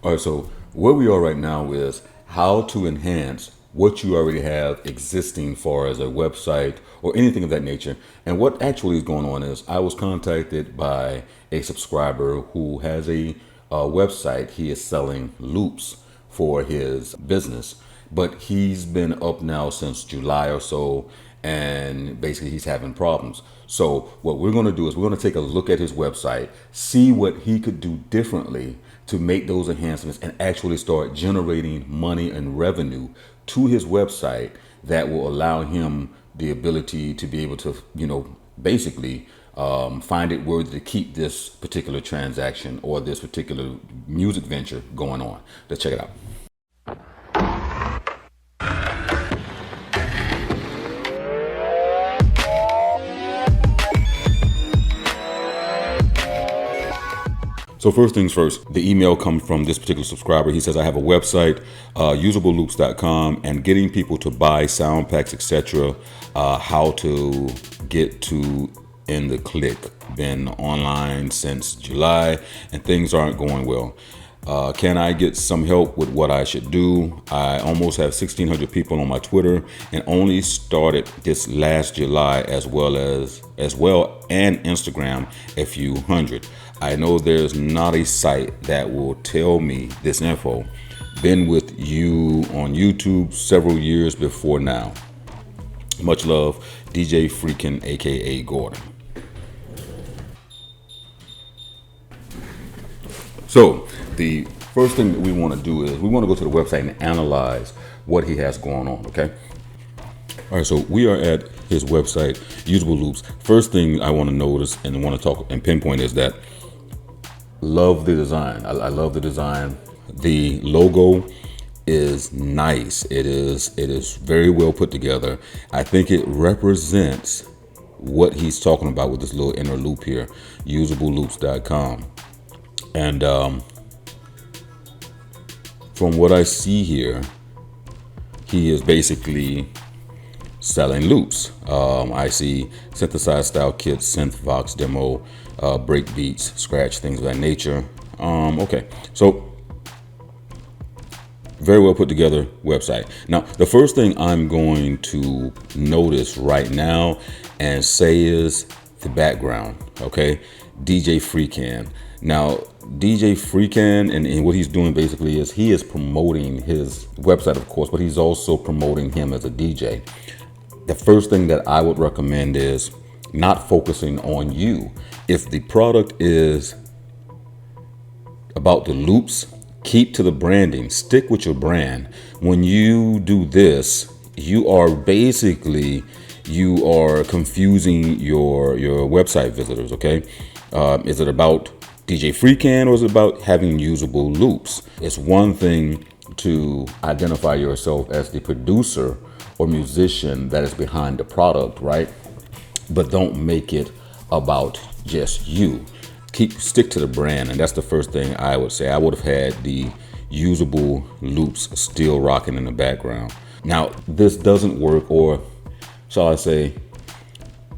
All right, so where we are right now is how to enhance what you already have existing for as a website or anything of that nature. And what actually is going on is I was contacted by a subscriber who has a website. He is selling loops for his business, but he's been up now since July or so, and basically he's having problems. So what we're going to do is we're going to take a look at his website, see what he could do differently to make those enhancements and actually start generating money and revenue to his website that will allow him the ability to be able to, basically find it worthy to keep this particular transaction or this particular music venture going on. Let's check it out. So first things first, the email comes from this particular subscriber. He says, I have a website, usableloops.com, and getting people to buy sound packs, etc. How to get to in the click. Been online since July and things aren't going well. Can I get some help with what I should do? I almost have 1,600 people on my Twitter and only started this last July as well and Instagram a few hundred. I know there's not a site that will tell me this info. Been with you on YouTube several years before now. Much love, DJ Freakin, aka Gordon. So the first thing that we want to do is we want to go to the website and analyze what he has going on, okay? All right, so we are at his website, Usable Loops. First thing I want to notice and want to talk and pinpoint is that love the design. I love the design. The logo is nice. It is very well put together. I think it represents what he's talking about with this little inner loop here, usableloops.com. And from what I see here, he is basically selling loops. I see synthesized style kits, synth vox demo, break beats, scratch, things of that nature. Okay, so very well put together website. Now, the first thing I'm going to notice right now and say is the background. Okay, DJ Freakin. Now, DJ Freakin and what he's doing basically is he is promoting his website, of course, but he's also promoting him as a DJ. The first thing that I would recommend is not focusing on you. If the product is about the loops, keep to the branding, stick with your brand. When you do this, you are confusing your website visitors, okay? Is it about DJ Freakin or is it about having usable loops? It's one thing to identify yourself as the producer or musician that is behind the product, right? But don't make it about just you. Stick to the brand, and that's the first thing I would say. I would have had the usable loops still rocking in the background. Now, this doesn't work, or shall I say,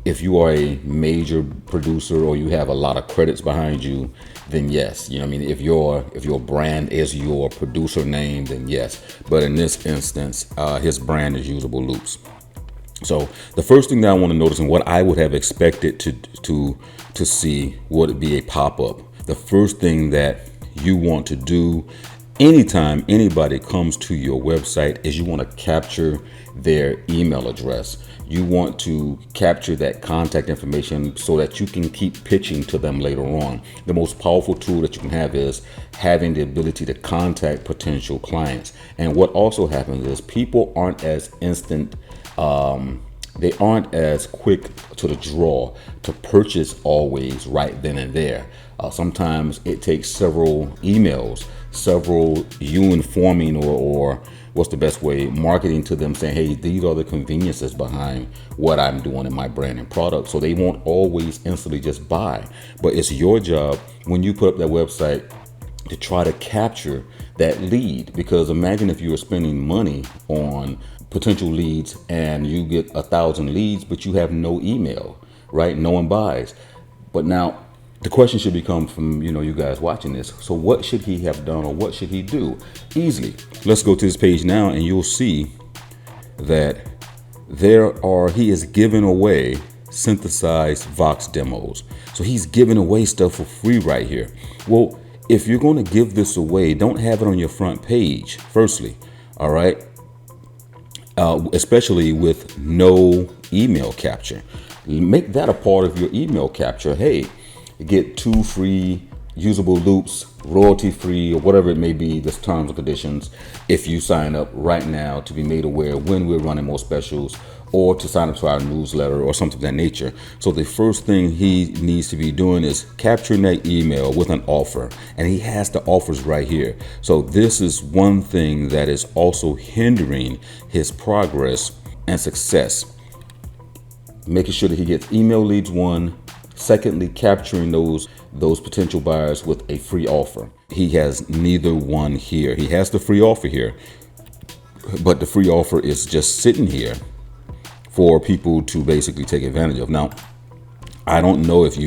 if you are a major producer or you have a lot of credits behind you, then yes. If your brand is your producer name, then yes. But in this instance, his brand is Usable Loops. So the first thing that I want to notice and what I would have expected to see would be a pop-up. The first thing that you want to do anytime anybody comes to your website is you want to capture their email address. You want to capture that contact information so that you can keep pitching to them later on. The most powerful tool that you can have is having the ability to contact potential clients. And what also happens is people aren't as instant, they aren't as quick to the draw to purchase always right then and there. Sometimes it takes several emails, you informing or what's the best way, marketing to them, saying, hey, these are the conveniences behind what I'm doing in my brand and product. So they won't always instantly just buy. But it's your job when you put up that website to try to capture that lead. Because imagine if you were spending money on potential leads and you get 1,000 leads, but you have no email, right? No one buys. But now The question should become from, you guys watching this. So what should he have done, or what should he do? Easily. Let's go to this page now, and you'll see that he is giving away synthesized Vox demos. So he's giving away stuff for free right here. Well, if you're going to give this away, don't have it on your front page, firstly. All right. Especially with no email capture. Make that a part of your email capture. Hey, get 2 free usable loops, royalty free, or whatever it may be, the terms and conditions, if you sign up right now, to be made aware when we're running more specials, or to sign up to our newsletter or something of that nature. So the first thing he needs to be doing is capturing that email with an offer, and he has the offers right here. So this is one thing that is also hindering his progress and success. Making sure that he gets email leads, one. Secondly, capturing those potential buyers with a free offer. He has neither one here. He has the free offer here, but the free offer is just sitting here for people to basically take advantage of. Now, I don't know if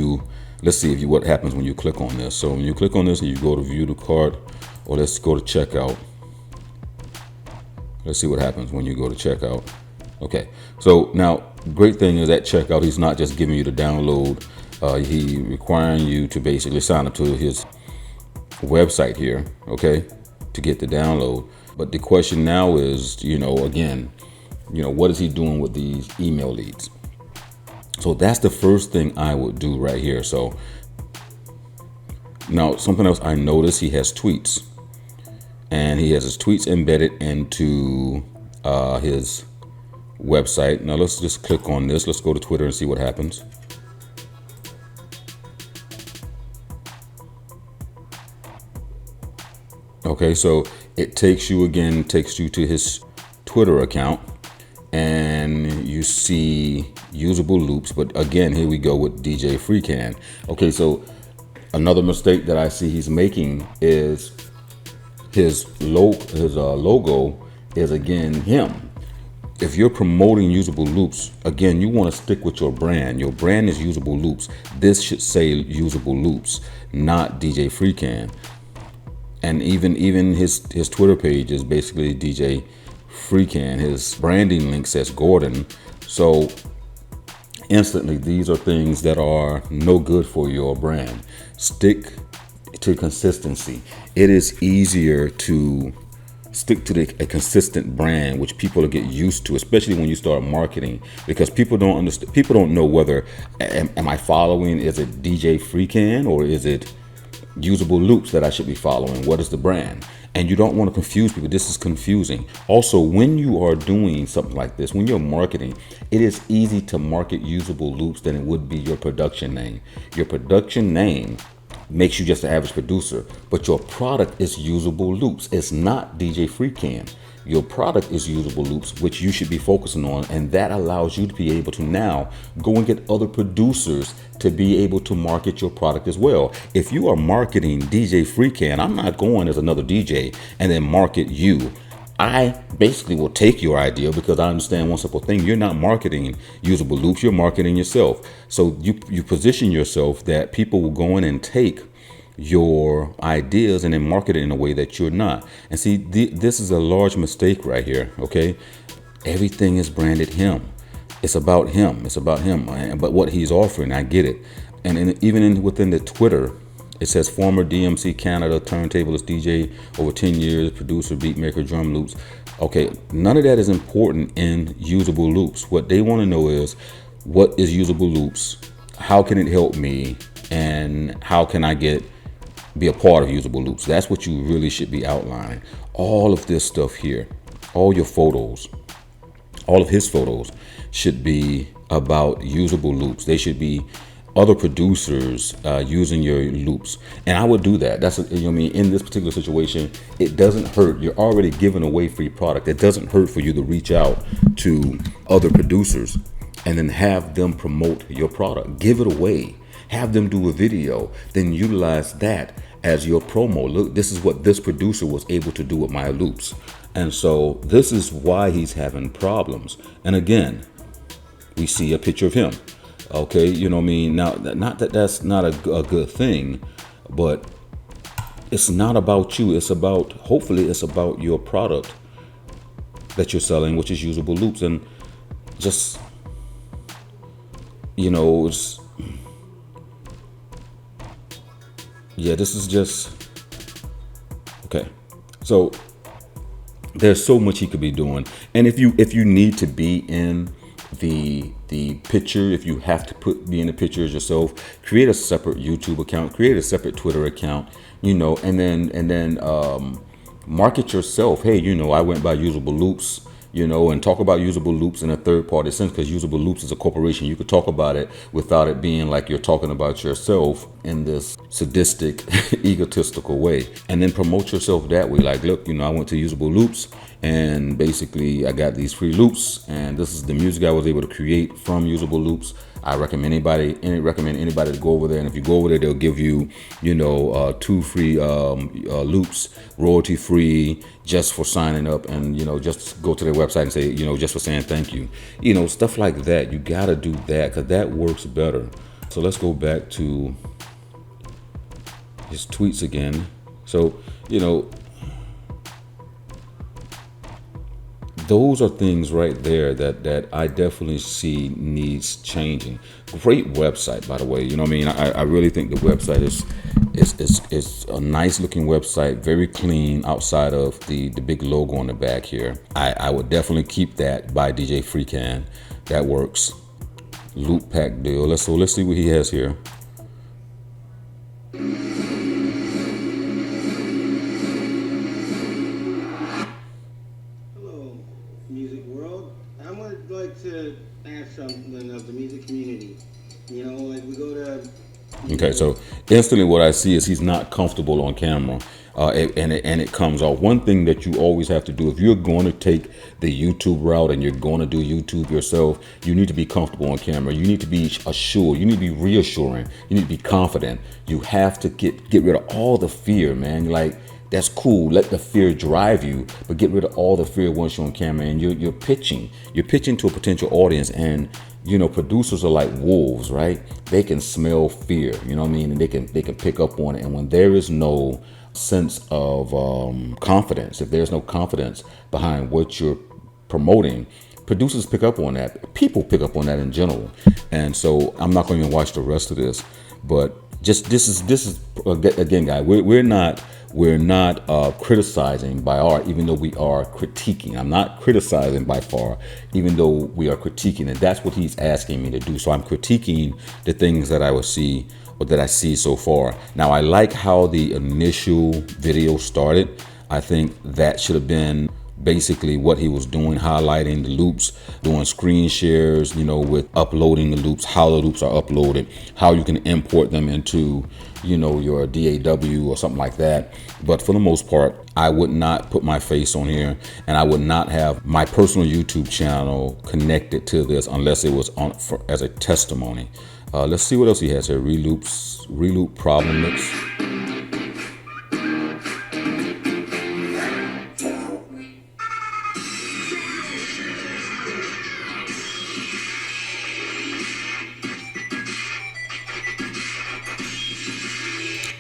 let's see what happens when you click on this. So when you click on this and you go to view the cart, or let's go to checkout. Let's see what happens when you go to checkout. Okay, so now great thing is at checkout, he's not just giving you the download. He requiring you to basically sign up to his website here, okay, to get the download. But the question now is, again, what is he doing with these email leads? So that's the first thing I would do right here. So now something else I noticed, he has tweets, and he has his tweets embedded into his website. Now let's just click on this. Let's go to Twitter and see what happens. Okay, so it takes you to his Twitter account, and you see usable loops. But again, here we go with DJ Freecan. Okay, so another mistake that I see he's making is his logo is again him. If you're promoting usable loops, again, you want to stick with your brand. Your brand is usable loops. This should say usable loops, not DJ Freecan. And even his Twitter page is basically DJ Freecan. His branding link says Gordon. So instantly, these are things that are no good for your brand. Stick to consistency. It is easier to stick to a consistent brand, which people will get used to, especially when you start marketing, because people don't understand. People don't know whether am I following? Is it DJ Freecan, or is it usable loops that I should be following? What is the brand? And you don't want to confuse people. This is confusing. Also, when you are doing something like this, when you're marketing, it is easy to market usable loops than it would be your production name. Your production name makes you just an average producer, but your product is usable loops. It's not DJ Freecan. Your product is usable loops, which you should be focusing on, and that allows you to be able to now go and get other producers to be able to market your product as well. If you are marketing DJ Freecan, I'm not going as another DJ and then market you. I basically will take your idea, because I understand one simple thing. You're not marketing usable loops, you're marketing yourself. So you position yourself that people will go in and take your ideas and then market it in a way that you're not. And see, this is a large mistake right here. Okay, everything is branded him. It's about him. It's about him. But what he's offering, I get it. And even within the Twitter, it says former DMC Canada turntablist DJ, over 10 years, producer, beat maker, drum loops. Okay, none of that is important in usable loops. What they want to know is, what is usable loops? How can it help me? And how can I be a part of usable loops? That's what you really should be outlining. All of this stuff here, all your photos, all of his photos should be about usable loops. They should be other producers using your loops. And I would do that. That's what, in this particular situation, it doesn't hurt. You're already giving away free product. It doesn't hurt for you to reach out to other producers and then have them promote your product. Give it away. Have them do a video, then utilize that as your promo. Look, this is what this producer was able to do with my loops. And so this is why he's having problems. And again, we see a picture of him. Okay, you know what I mean? Now, not that that's not a good thing, but it's not about you. It's about, hopefully, it's about your product that you're selling, which is usable loops. And just, it's, yeah, this is just, okay. So there's so much he could be doing. And if you need to be in the picture, if you have to be in the pictures yourself, create a separate YouTube account, create a separate Twitter account, and then market yourself. Hey, I went by Usable Loops, and talk about Usable Loops in a third party sense, because Usable Loops is a corporation. You could talk about it without it being like you're talking about yourself in this sadistic, egotistical way, and then promote yourself that way. Like, look, I went to Usable Loops, and basically I got these free loops, and this is the music I was able to create from Usable Loops. I recommend anybody to go over there, and if you go over there, they'll give you, 2 free loops, royalty free, just for signing up, and just go to their website and say, just for saying thank you, stuff like that. You gotta do that, because that works better. So let's go back to his tweets again. So those are things right there that I definitely see needs changing. Great website, by the way. I really think the website is a nice looking website, very clean outside of the big logo on the back here. I would definitely keep that by DJ Freecan. That works. Loop pack deal. Let's see what he has here. Something of the music community, like we go to. Okay, so instantly what I see is he's not comfortable on camera, and it comes off. One thing that you always have to do if you're going to take the YouTube route and you're going to do YouTube yourself, you need to be comfortable on camera. You need to be assured. You need to be reassuring. You need to be confident. You have to get rid of all the fear, man. Like, that's cool. Let the fear drive you, but get rid of all the fear once you're on camera and you're pitching. You're pitching to a potential audience, and producers are like wolves, right? They can smell fear, and they can pick up on it. And when there is no sense of confidence, if there's no confidence behind what you're promoting, producers pick up on that. People pick up on that in general. And so I'm not going to even watch the rest of this, but just this is again, guys, we're not criticizing by art, even though we are critiquing. I'm not criticizing by far, even though we are critiquing, and that's what he's asking me to do. So I'm critiquing the things that I would see, or that I see so far. Now, I like how the initial video started. I think that should have been basically what he was doing, highlighting the loops, doing screen shares, with uploading the loops, how the loops are uploaded, how you can import them into, your DAW or something like that. But for the most part, I would not put my face on here, and I would not have my personal YouTube channel connected to this unless it was on as a testimony. Let's see what else he has here. Reloop problem mix.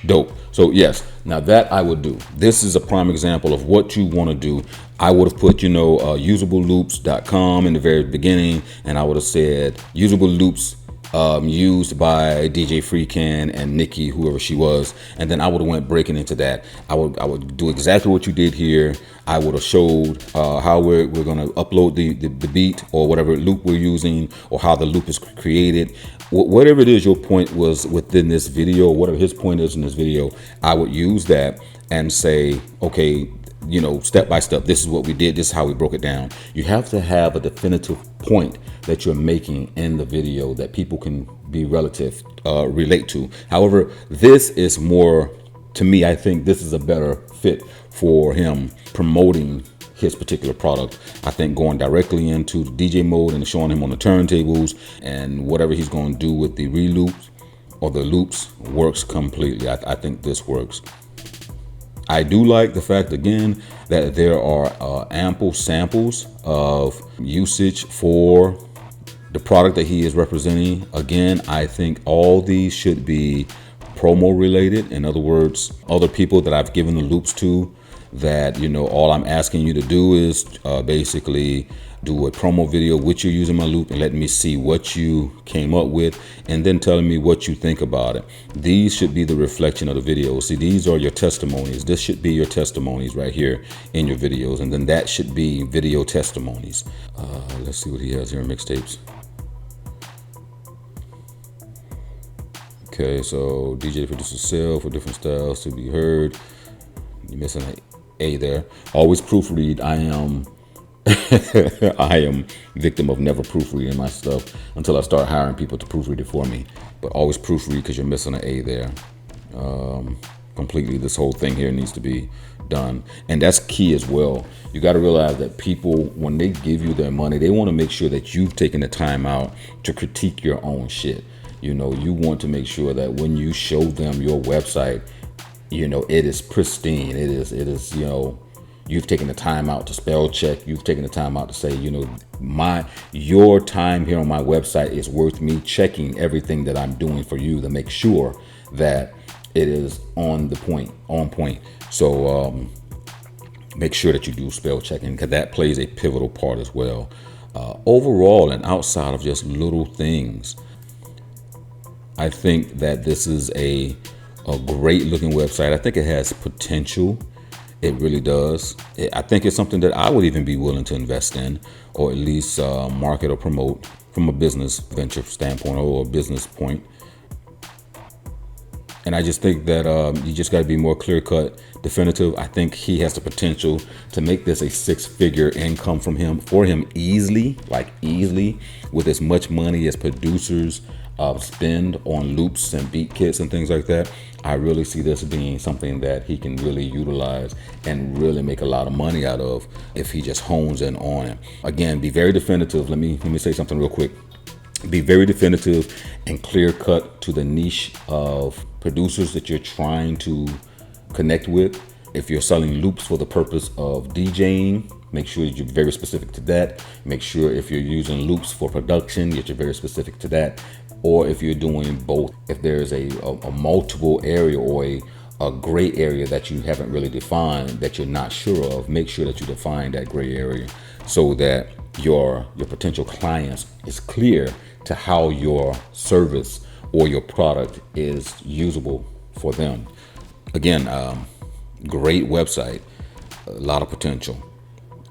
Dope. So yes, now that I would do. This is a prime example of what you want to do. I would have put, usableloops.com in the very beginning, and I would have said usable loops used by DJ Freecan and Nikki, whoever she was, and then I would have went breaking into that. I would do exactly what you did here. I would have showed how we're going to upload the beat or whatever loop we're using, or how the loop is created. Whatever it is your point was within this video, whatever his point is in this video, I would use that and say, okay, step by step, this is what we did, this is how we broke it down. You have to have a definitive point that you're making in the video that people can be relate to. However, this is more, to me, I think this is a better fit for him promoting his particular product. I think going directly into the DJ mode and showing him on the turntables, and whatever he's going to do with the reloops or the loops works completely. I think this works. I do like the fact, again, that there are ample samples of usage for the product that he is representing. Again, I think all these should be promo related. In other words, other people that I've given the loops to, that, you know, all I'm asking you to do is basically do a promo video with you using my loop and letting me see what you came up with, and then telling me what you think about it. These should be the reflection of the videos. See, these are your testimonies. This should be your testimonies right here in your videos, and then that should be video testimonies. Let's see what he has here in mixtapes. Okay, so DJ producer sell for different styles to be heard. You're missing an A there. Always proofread. I am victim of never proofreading my stuff until I start hiring people to proofread it for me. But always proofread, because you're missing an A there. Completely, this whole thing here needs to be done, and that's key as well. You got to realize that people, when they give you their money, they want to make sure that you've taken the time out to critique your own shit. You know, you want to make sure that when you show them your website, you know, it is pristine. It is, you know, you've taken the time out to spell check. You've taken the time out to say, you know, your time here on my website is worth me checking everything that I'm doing for you to make sure that it is on point. So make sure that you do spell checking, because that plays a pivotal part as well. Overall, and outside of just little things, I think that this is a great looking website. I think it has potential. It really does. I think it's something that I would even be willing to invest in, or at least market or promote from a business venture standpoint or a business point. And I just think that you just got to be more clear-cut, definitive. I think he has the potential to make this a six-figure income for him easily, with as much money as producers spend on loops and beat kits and things like that. I really see this being something that he can really utilize and really make a lot of money out of if he just hones in on it. Again, be very definitive. Let me say something real quick. Be very definitive and clear cut to the niche of producers that you're trying to connect with. If you're selling loops for the purpose of DJing, make sure that you're very specific to that. Make sure if you're using loops for production, that you're very specific to that. Or if you're doing both, if there's a multiple area or a gray area that you haven't really defined, that you're not sure of, make sure that you define that gray area so that your potential clients is clear to how your service or your product is usable for them. Again, great website, a lot of potential.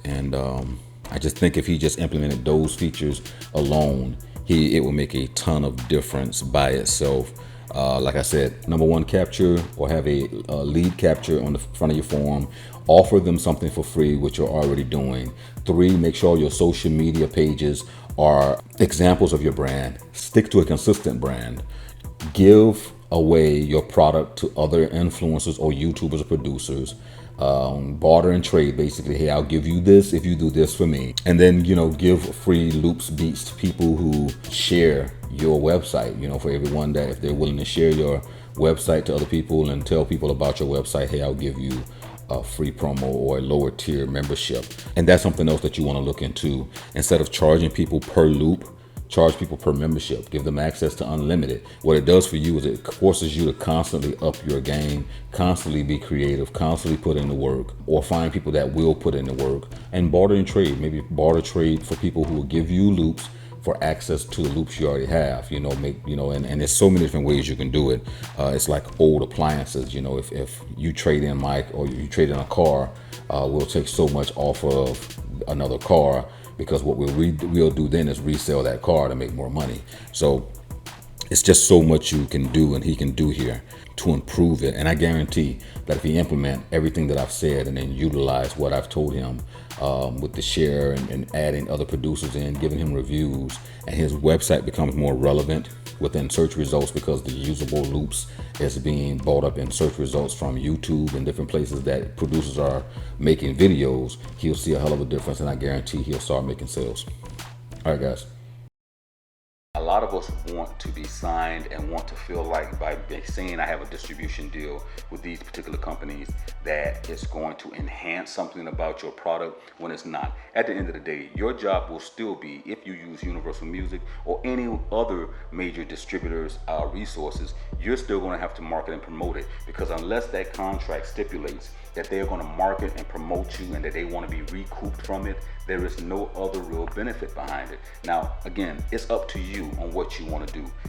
And I just think if he just implemented those features alone, it will make a ton of difference by itself. Like I said, number one, capture or have a lead capture on the front of your form. Offer them something for free, which you're already doing. 3, make sure your social media pages are examples of your brand. Stick to a consistent brand. Give away your product to other influencers or YouTubers or producers. Barter and trade, basically. Hey, I'll give you this if you do this for me. And then, you know, give free loops, beats to people who share your website. You know, for everyone that, if they're willing to share your website to other people and tell people about your website, hey, I'll give you a free promo or a lower tier membership. And that's something else that you want to look into. Instead of charging people per loop, charge people per membership. Give them access to unlimited. What it does for you is it forces you to constantly up your game, constantly be creative, constantly put in the work, or find people that will put in the work. And barter and trade, maybe barter trade for people who will give you loops for access to the loops you already have. You know, and there's so many different ways you can do it. It's like old appliances. You know, if you trade in mic or you trade in a car, we'll take so much off of another car, because what we'll do then is resell that car to make more money. So it's just so much you can do and he can do here to improve it. And I guarantee that if he implement everything that I've said and then utilize what I've told him with the share and adding other producers in, giving him reviews, and his website becomes more relevant within search results, because the usable loops is being brought up in search results from YouTube and different places that producers are making videos, he'll see a hell of a difference, and I guarantee he'll start making sales. All right, guys. a lot of us want to be signed and want to feel like by saying I have a distribution deal with these particular companies that it's going to enhance something about your product when it's not. At the end of the day, your job will still be, if you use Universal Music or any other major distributors resources, you're still going to have to market and promote it, because unless that contract stipulates that they're going to market and promote you and that they want to be recouped from it, there is no other real benefit behind it. Now, again, it's up to you on what you want to do.